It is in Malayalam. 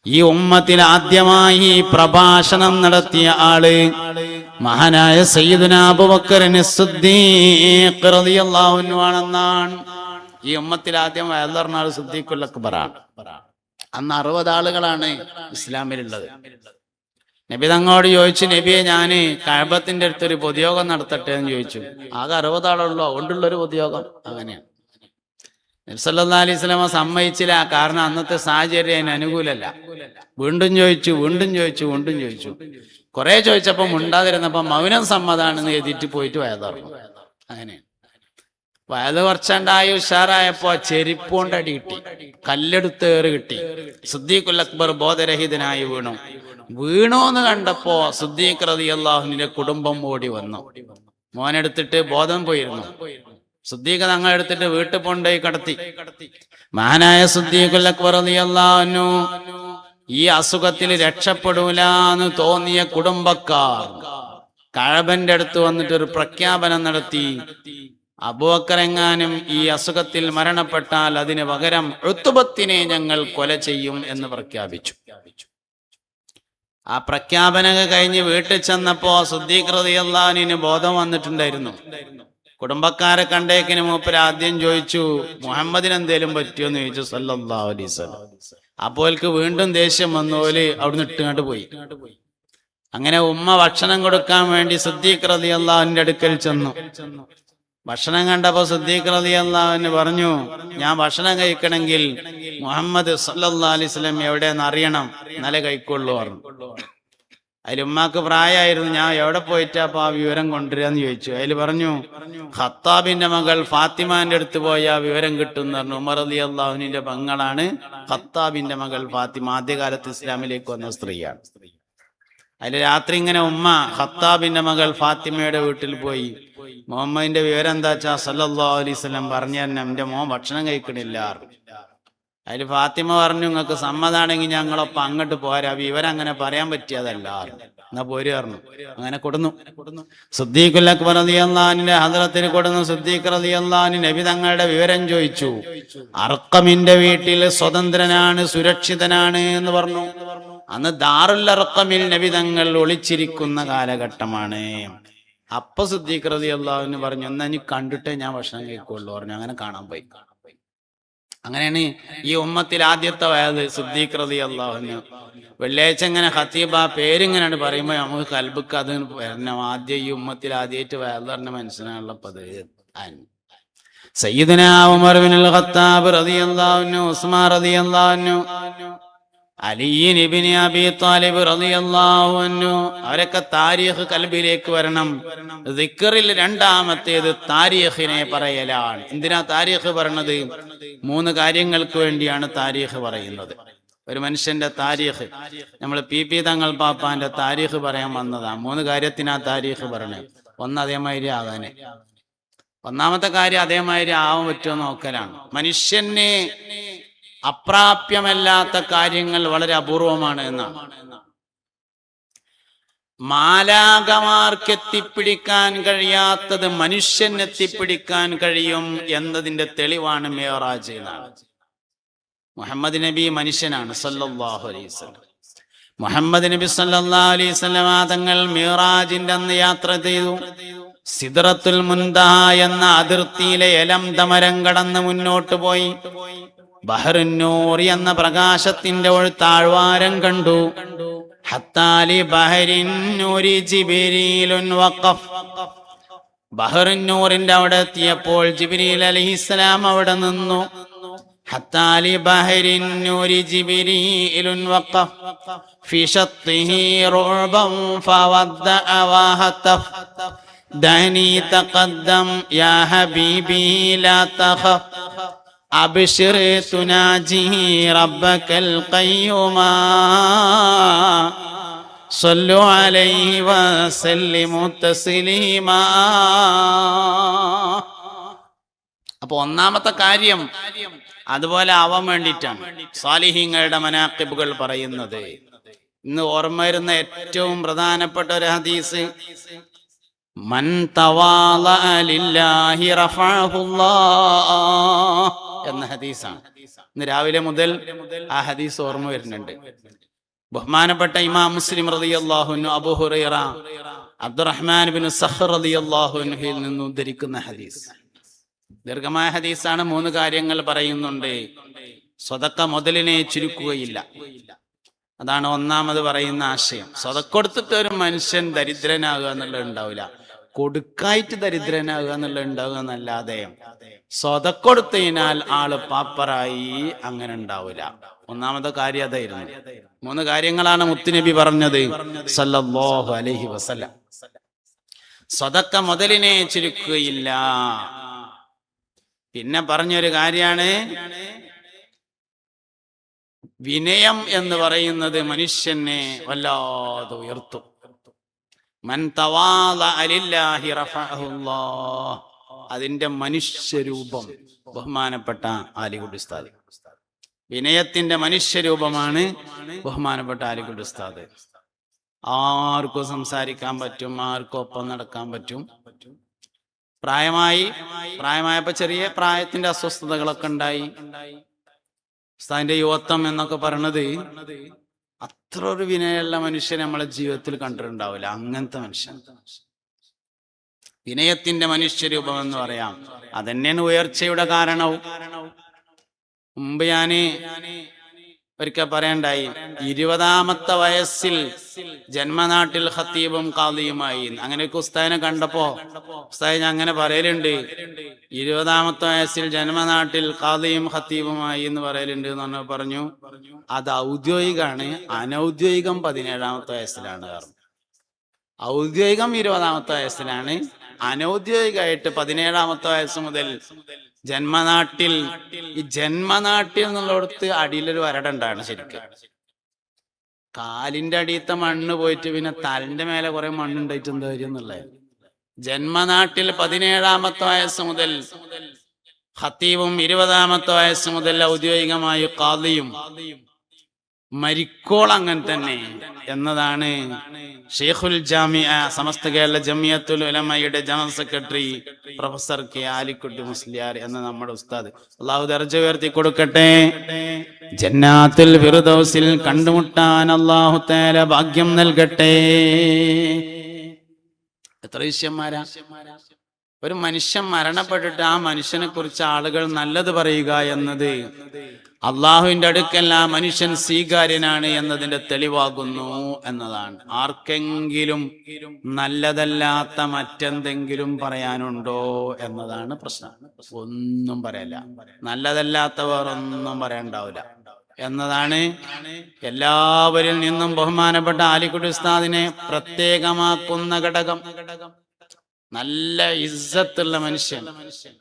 ഈ ഉമ്മത്തിൽ ആദ്യമായി പ്രഭാഷണം നടത്തിയ ആള് മഹാനായ സയ്യിദുനാ അബൂബക്കർ സിദ്ദീഖ് റളിയല്ലാഹു അൻഹു ആണെന്നാണ്. ഈ ഉമ്മത്തിൽ ആദ്യം വഅദ് പറഞ്ഞ ആൾ സിദ്ദീഖുൽ അക്ബറാണ്. അന്ന് 60 ആളുകളാണ് ഇസ്ലാമിലുള്ളത്. നബി തങ്ങളോട് ചോദിച്ചു, നബിയെ ഞാന് കഅബത്തിന്റെ അടുത്തൊരു പൊതുയോഗം നടത്തട്ടെ എന്ന് ചോദിച്ചു. ആകെ 60 ആളുള്ളൂ, അതുകൊണ്ടുള്ളൊരു പൊതുയോഗം. അങ്ങനെയാണ്. നബി സല്ലല്ലാഹു അലൈഹി വസല്ലം സമ്മതിച്ചില്ല. കാരണം അന്നത്തെ സാഹചര്യം അതിന് അനുകൂലല്ല. വീണ്ടും ചോദിച്ചു. കുറെ ചോദിച്ചപ്പോ മുണ്ടാതിരുന്നപ്പോ മൗനം സമ്മതാണെന്ന് എഴുതിയിട്ട് പോയിട്ട് വയതറന്നു. അങ്ങനെ വയത് കുറച്ചുണ്ടായി ഉഷാറായപ്പോ ചെരിപ്പ് കൊണ്ട് അടി കിട്ടി, കല്ലെടുത്തേറ് കിട്ടി. സിദ്ദീഖുൽ അക്ബർ ബോധരഹിതനായി വീണോന്ന് കണ്ടപ്പോ സിദ്ദീഖ് റളിയല്ലാഹു അൻഹുവിന്റെ കുടുംബം ഓടി വന്നു. മോനെടുത്തിട്ട് ബോധം പോയിരുന്നു. സിദ്ദീഖ് തങ്ങൾ എടുത്തിട്ട് വീട്ടിൽ കൊണ്ടുപോയി കടത്തി. മഹാനായ സിദ്ദീഖുൽ അക്ബർ റളിയല്ലാഹു അൻഹു ഈ അസുഖത്തിൽ രക്ഷപ്പെടൂലെന്ന് തോന്നിയ കുടുംബക്കാർ കഅബന്റെ അടുത്ത് വന്നിട്ട് ഒരു പ്രഖ്യാപനം നടത്തി. അബൂബക്കർ എങ്ങാനും ഈ അസുഖത്തിൽ മരണപ്പെട്ടാൽ അതിന് പകരം ഉത്ബത്തിനെ ഞങ്ങൾ കൊല ചെയ്യും എന്ന് പ്രഖ്യാപിച്ചു. ആ പ്രഖ്യാപനം കഴിഞ്ഞ് വീട്ടിൽ ചെന്നപ്പോ സിദ്ദീഖ് റളിയല്ലാഹു അൻഹുവിന് ബോധം വന്നിട്ടുണ്ടായിരുന്നു. കുടുംബക്കാരെ കണ്ടേക്കിന് മൂപ്പര് ആദ്യം ചോദിച്ചു, മുഹമ്മദിന് എന്തേലും പറ്റിയോന്ന് ചോദിച്ചു സല്ലല്ലാഹു അലൈഹി വസല്ലം. അപ്പോൽക്ക് വീണ്ടും ദേഷ്യം വന്നോല് അവിടുന്ന് ഇട്ടുകൊണ്ട് പോയി. അങ്ങനെ ഉമ്മ ഭക്ഷണം കൊടുക്കാൻ വേണ്ടി സിദ്ദീഖ് റളിയല്ലാഹു അൻഹുവിന്റെ അടുക്കൽ ചെന്നു. ഭക്ഷണം കണ്ടപ്പോ സിദ്ദീഖ് റളിയല്ലാഹു അൻഹു പറഞ്ഞു, ഞാൻ ഭക്ഷണം കഴിക്കണമെങ്കിൽ മുഹമ്മദ് സല്ലല്ലാഹു അലൈഹി വസല്ലം എവിടെയെന്ന് അറിയണം, എന്നാലേ കഴിക്കുള്ളൂ പറഞ്ഞു. അതിൽ ഉമ്മാക്ക് പ്രായമായിരുന്നു. ഞാൻ എവിടെ പോയിട്ടാ ആ വിവരം കൊണ്ടുവരാന്ന് ചോദിച്ചു. അതിൽ പറഞ്ഞു, ഖത്താബിന്റെ മകൾ ഫാത്തിമാന്റെ അടുത്ത് പോയ ആ വിവരം കിട്ടും എന്ന് പറഞ്ഞു. ഉമർ റളിയല്ലാഹു അൻഹുവിന്റെ പെങ്ങളാണ് ഖത്താബിന്റെ മകൾ ഫാത്തിമ. ആദ്യകാലത്ത് ഇസ്ലാമിലേക്ക് വന്ന സ്ത്രീയാണ്. അതിൽ രാത്രി ഇങ്ങനെ ഉമ്മ ഖത്താബിന്റെ മകൾ ഫാത്തിമയുടെ വീട്ടിൽ പോയി. മുഹമ്മദിന്റെ വിവരം എന്താ വെച്ചാ സല്ലല്ലാഹു അലൈഹി വസല്ലം പറഞ്ഞു തന്നെ, എന്റെ മോൻ ഭക്ഷണം കഴിക്കണില്ല. അതിൽ ഫാത്തിമ പറഞ്ഞു, നിങ്ങൾക്ക് സമ്മതാണെങ്കിൽ ഞങ്ങളൊപ്പം അങ്ങോട്ട് പോരാ, വിവരം അങ്ങനെ പറയാൻ പറ്റിയതല്ല, എന്നാ പോര് പറഞ്ഞു. അങ്ങനെ കൊടുന്നു. സിദ്ദീഖുൽ അക്ബർ റളിയല്ലാഹു അൻഹുവിന്റെ ഹദ്റത്തിൽ കൊടുന്നു. സിദ്ദീഖ് റളിയല്ലാഹു അൻഹു നബി തങ്ങളുടെ വിവരം ചോദിച്ചു. അർഖമിന്റെ വീട്ടിൽ സ്വതന്ത്രനാണ്, സുരക്ഷിതനാണ് എന്ന് പറഞ്ഞു. അന്ന് ദാറുൽ അർഖമിൽ നബി തങ്ങൾ ഒളിച്ചിരിക്കുന്ന കാലഘട്ടമാണ്. അപ്പൊ സിദ്ദീഖ് റളിയല്ലാഹു അൻഹു പറഞ്ഞു, എന്നാ ഇനി കണ്ടിട്ടേ ഞാൻ ഭക്ഷണം കഴിക്കുള്ളൂ പറഞ്ഞു. അങ്ങനെ കാണാൻ പോയി. അങ്ങനെയാണ് ഈ ഉമ്മത്തിൽ ആദ്യത്തെ വയത് സിദ്ദീഖ് റളിയല്ലാഹു അൻഹു. വെള്ളിയാഴ്ച ഇങ്ങനെ ഖതീബ പേരിങ്ങനെയാണ് പറയുമ്പോ നമുക്ക് കൽബിക്ക് അത് വരണം. ആദ്യം ഈ ഉമ്മത്തിൽ ആദ്യമായിട്ട് വയത് പറഞ്ഞ മനസ്സിലാണുള്ളപ്പത് സയ്യിദുനാ ഉമർ ഇബ്നുൽ ഖത്താബ് റളിയല്ലാഹു അൻഹു, ഉസ്മാൻ റളിയല്ലാഹു അൻഹു, അലി ഇബ്നു അബീ ത്വാലിബ് റളിയല്ലാഹു അൻഹു, അവരൊക്കെ താരീഖ് കൽബിലേക്ക് വരണം. ദിക്റിൽ രണ്ടാമത്തേത് താരീഖിനെ പറയലാണ്. എന്തിനാ താരീഖ് പറയണത്? 3 കാര്യങ്ങൾക്ക് വേണ്ടിയാണ് താരീഖ് പറയുന്നത്. ഒരു മനുഷ്യന്റെ താരീഖ്, നമ്മൾ പി തങ്ങൾ പാപ്പാന്റെ താരീഖ് പറയാൻ വന്നതാ. 3 കാര്യത്തിനാ താരീഖ് പറയണത്. ഒന്ന് അതേമാതിരി ആകാനെ, ഒന്നാമത്തെ കാര്യം അതേമാതിരി ആവാൻ പറ്റുമോ നോക്കലാണ്. മനുഷ്യന് അപ്രാപ്യമല്ലാത്ത കാര്യങ്ങൾ വളരെ അപൂർവമാണ് എന്നാണ്. മാലാഖമാർക്ക് എത്തിപ്പിടിക്കാൻ കഴിയാത്തത് മനുഷ്യന് എത്തിപ്പിടിക്കാൻ കഴിയും എന്നതിന്റെ തെളിവാണ് മിഅ്റാജ് എന്നാണ്. മുഹമ്മദ് നബി മനുഷ്യനാണ് സല്ലല്ലാഹു അലൈഹി വസല്ലം. മുഹമ്മദ് നബി സല്ലല്ലാഹു അലൈഹി വസല്ലം തങ്ങൾ മിഅ്റാജിന്റെ അന്ന് യാത്ര ചെയ്തു. സിദ്റത്തുൽ മുൻതഹ എന്ന അതിർത്തിയിലെ എലംതമരം കടന്ന് മുന്നോട്ട് പോയി. ബഹറുന്നൂർ എന്ന പ്രകാശത്തിന്റെ ഒരു താഴ്വാരം കണ്ടു. ഹത്താലി ബഹരിന്നൂരി ജിബ്രീലുൻ വഖഫ്. ബഹറുന്നൂറിന്റെ അവിടെ എത്തിയപ്പോൾ ജിബ്രീൽ അലൈഹിസ്സലാം അവിടെ നിന്നു. ഹത്താലി ബഹരിന്നൂരി ജിബ്രീലുൻ വഖഫ് ഫി ശത്തിഹി റുബൻ ഫവദ്ദഅ വഹതഫ് ദനി തഖദ്ദം യാ ഹബീബി ലാ തഖഫ് അബ്ശിർ തുനാജി റബ്ബകൽ ഖയ്യൂമാ സല്ലു അലൈഹി വസല്ലിമു തസ്ലീമാ. അപ്പൊ ഒന്നാമത്തെ കാര്യം അതുപോലെ ആവാൻ വേണ്ടിയിട്ടാണ് സാലിഹീങ്ങളുടെ മനാഖിബുകൾ പറയുന്നത്. ഇന്ന് ഓർമ്മ വരുന്ന ഏറ്റവും പ്രധാനപ്പെട്ട ഒരു ഹദീസ്, മൻ തവാളഅ ലില്ലാഹി റഫഅഹുല്ലാഹ് എന്ന ഹദീസാണ്. ഇന്ന് രാവിലെ മുതൽ ആ ഹദീസ് ഓർമ്മ വരുന്നുണ്ട്. ബഹുമാനപ്പെട്ട ഇമാം മുസ്ലിം റളിയല്ലാഹു അൻഹു അബൂ ഹുറൈറ അബ്ദുറഹ്മാൻ ഇബ്നു സഖർ റളിയല്ലാഹു അൻഹുവിൽ നിന്ന് ഉദ്ധരിക്കുന്ന ഹദീസ്. ദീർഘമായ ഹദീസാണ്. 3 കാര്യങ്ങൾ പറയുന്നുണ്ട്. സ്വതക്ക മുതലിനെ ചുരുക്കുകയില്ല. അതാണ് ഒന്നാമത് പറയുന്ന ആശയം. സ്വതക്ക കൊടുത്തിട്ട് ഒരു മനുഷ്യൻ ദരിദ്രനാകുക എന്നുള്ളത് ഉണ്ടാവില്ല, കൊടുക്കായിട്ട് ദരിദ്രനാകുക എന്നുള്ളത് ഉണ്ടാവുക എന്നല്ലാതെ സ്വതക്ക കൊടുത്തതിനാൽ ആള് പാപ്പറായി അങ്ങനെ ഉണ്ടാവില്ല. ഒന്നാമത്തെ കാര്യം അതായിരുന്നു. 3 കാര്യങ്ങളാണ് മുത്തുനബി പറഞ്ഞത് സല്ലല്ലാഹു അലൈഹി വസല്ലം. സ്വതക്ക മുതലിനെ ചുരുക്കുകയില്ല. പിന്നെ പറഞ്ഞൊരു കാര്യമാണ് വിനയം എന്ന് പറയുന്നത് മനുഷ്യനെ വല്ലാതെ ഉയർത്തും. മൻ തവാളഅ ലില്ലാഹി റഫഅഹുല്ലാഹ്. അതിന്റെ മനുഷ്യരൂപം ബഹുമാനപ്പെട്ട ആലിക്കുട്ടി ഉസ്താദ്. വിനയത്തിന്റെ മനുഷ്യരൂപമാണ് ബഹുമാനപ്പെട്ട ആലിക്കുട്ടി ഉസ്താദ്. ആർക്കും സംസാരിക്കാൻ പറ്റും, ആർക്കും ഒപ്പം നടക്കാൻ പറ്റും. പ്രായമായപ്പോ ചെറിയ പ്രായത്തിന്റെ അസ്വസ്ഥതകളൊക്കെ ഉണ്ടായി. ഉസ്താദിന്റെ യുവത്വം എന്നൊക്കെ പറയണത് അത്ര ഒരു വിനയമുള്ള മനുഷ്യൻ നമ്മളെ ജീവിതത്തിൽ കണ്ടിട്ടുണ്ടാവില്ല. അങ്ങനത്തെ മനുഷ്യൻ വിനയത്തിന്റെ മനുഷ്യരൂപം എന്ന് പറയാം. അതന്നെയാണ് ഉയർച്ചയുടെ കാരണവും. മുമ്പ് ഞാന് ഒരിക്കൽ പറയണ്ടായി, 20ാമത്തെ വയസ്സിൽ ജന്മനാട്ടിൽ ഖത്തീബും ഖാദിയുമായി. അങ്ങനെയൊക്കെ ഉസ്താദിനെ കണ്ടപ്പോ ഉസ്താദ് ഞാൻ അങ്ങനെ പറയലുണ്ട്, 20ാമത്തെ വയസ്സിൽ ജന്മനാട്ടിൽ ഖാദിയും ഖത്തീബുമായി എന്ന് പറയലുണ്ട് എന്ന് പറഞ്ഞു. അത് ഔദ്യോഗികമാണ്, അനൗദ്യോഗികം 17ാമത്തെ വയസ്സിലാണ്. ഔദ്യോഗികം 20ാമത്തെ വയസ്സിലാണ്, അനൗദ്യോഗികമായിട്ട് 17ാമത്തെ വയസ്സ് മുതൽ ജന്മനാട്ടിൽ. ഈ ജന്മനാട്ടിൽ എന്നുള്ളടത്ത് അടിയിലൊരു വരടുണ്ടാണ്. ശരിക്കും കാലിന്റെ അടിയത്തെ മണ്ണ് പോയിട്ട് പിന്നെ തലന്റെ മേലെ കുറെ മണ്ണുണ്ടായിട്ട് എന്താ കാര്യം എന്നുള്ളത്. ജന്മനാട്ടിൽ 17ാമത്തെ വയസ്സ് മുതൽ ഖത്തീബും, 20ാമത്തെ വയസ്സ് മുതൽ ഔദ്യോഗികമായി ഖാദിയും, മരിക്കോൾ അങ്ങനെ തന്നെ എന്നതാണ് ഷെയ്ഖുൽ ജാമിഅ സമസ്ത കേരള ജമിയത്തുൽ ഉലമയുടെ general secretary professor K Alikutty Musliyar എന്ന നമ്മുടെ ഉസ്താദ്. അല്ലാഹു ദർജ ഉയർത്തി കൊടുക്കട്ടെ. ജന്നാത്തുൽ ഫിർദൗസിൽ കണ്ടുമുട്ടാൻ അല്ലാഹു തആല ഭാഗ്യം നൽകട്ടെ. എത്ര വിഷയന്മാരാ! ഒരു മനുഷ്യൻ മരണപ്പെട്ടിട്ട് ആ മനുഷ്യനെ കുറിച്ച് ആളുകൾ നല്ലത് പറയുക എന്നത് അള്ളാഹുവിന്റെ അടുക്കൽ ആ മനുഷ്യൻ സ്വീകാര്യനാണ് എന്നതിന്റെ തെളിവാകുന്നു എന്നതാണ്. ആർക്കെങ്കിലും നല്ലതല്ലാത്ത മറ്റെന്തെങ്കിലും പറയാനുണ്ടോ എന്നതാണ് പ്രശ്നം. ഒന്നും പറയല്ല, നല്ലതല്ലാത്തവർ ഒന്നും പറയണ്ടാവില്ല എന്നതാണ് എല്ലാവരിൽ നിന്നും ബഹുമാനപ്പെട്ട ആലിക്കുട്ടി ഉസ്താദിനെ പ്രത്യേകമാക്കുന്ന ഘടകം. നല്ല ഇസ്സത്തുള്ള മനുഷ്യൻ,